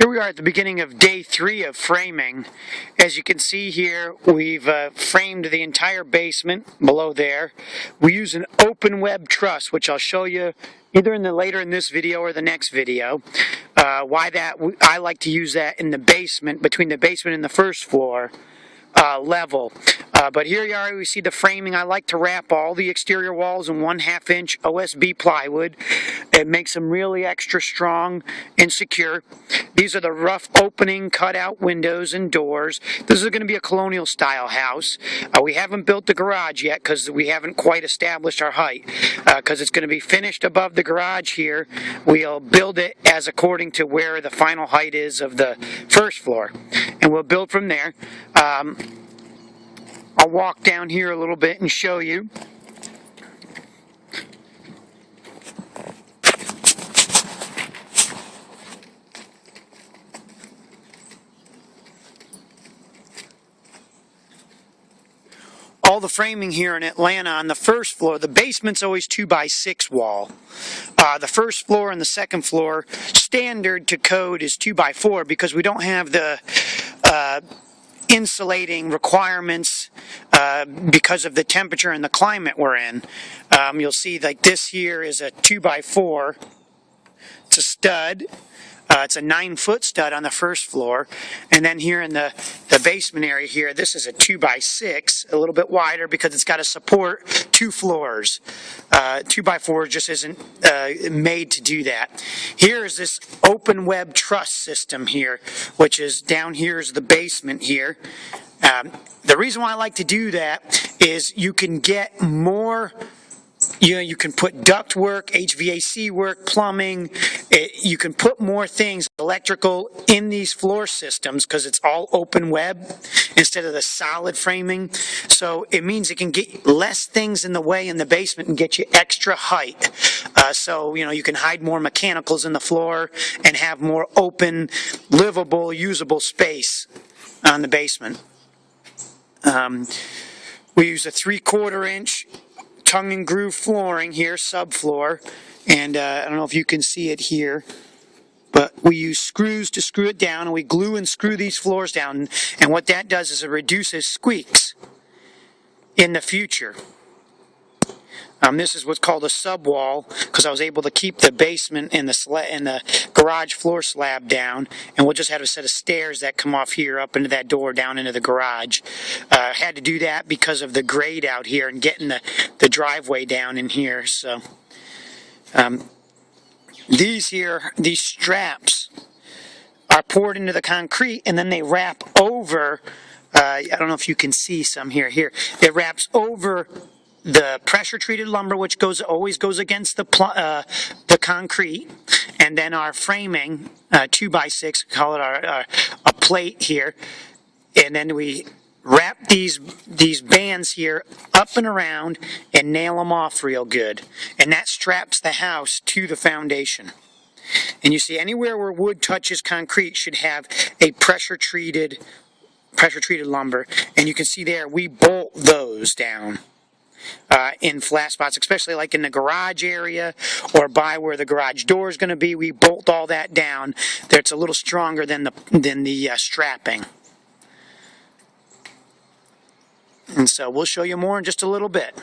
Here we are at the beginning of day 3 of framing. As you can see here, we've framed the entire basement below there. We use an open web truss, which I'll show you either later in this video or the next video. Why that I like to use that in the basement, between the basement and the first floor level. But here you are, we see the framing. I like to wrap all the exterior walls in 1/2 inch OSB plywood. It makes them really extra strong and secure. These are the rough opening cutout windows and doors. This is going to be a colonial style house. We haven't built the garage yet because we haven't quite established our height. Because it's going to be finished above the garage here. We'll build it as according to where the final height is of the first floor. And we'll build from there. I'll walk down here a little bit and show you. All the framing here in Atlanta on the first floor, the basement's always 2x6 wall. The first floor and the second floor, standard to code is 2x4 because we don't have the insulating requirements because of the temperature and the climate we're in. You'll see like this here is a 2x4. It's a stud. It's a 9-foot stud on the first floor, and then here in the basement area here, this is a 2x6, a little bit wider because it's got to support 2 floors. 2x4 just isn't made to do that. Here is this open web truss system here, which is down here is the basement here. The reason why I like to do that is you can get more. You can put duct work, HVAC work, plumbing. You can put more things, electrical, in these floor systems because it's all open web instead of the solid framing. So it means it can get less things in the way in the basement and get you extra height. So you can hide more mechanicals in the floor and have more open, livable, usable space on the basement. We use a 3/4 inch tongue and groove flooring here, subfloor, and I don't know if you can see it here, but we use screws to screw it down, and we glue and screw these floors down, and what that does is it reduces squeaks in the future. This is what's called a subwall because I was able to keep the basement and the garage floor slab down, and we'll just have a set of stairs that come off here up into that door down into the garage. I had to do that because of the grade out here and getting the driveway down in here. So these straps are poured into the concrete and then they wrap over. I don't know if you can see some here. It wraps over the pressure treated lumber, which always goes against the concrete, and then our framing, 2x6, call it a plate here, and then we wrap these bands here up and around and nail them off real good, and that straps the house to the foundation. And you see anywhere where wood touches concrete should have a pressure treated lumber, and you can see there we bolt those down. In flat spots, especially like in the garage area or by where the garage door is going to be, we bolt all that down. It's a little stronger than the strapping. And so we'll show you more in just a little bit.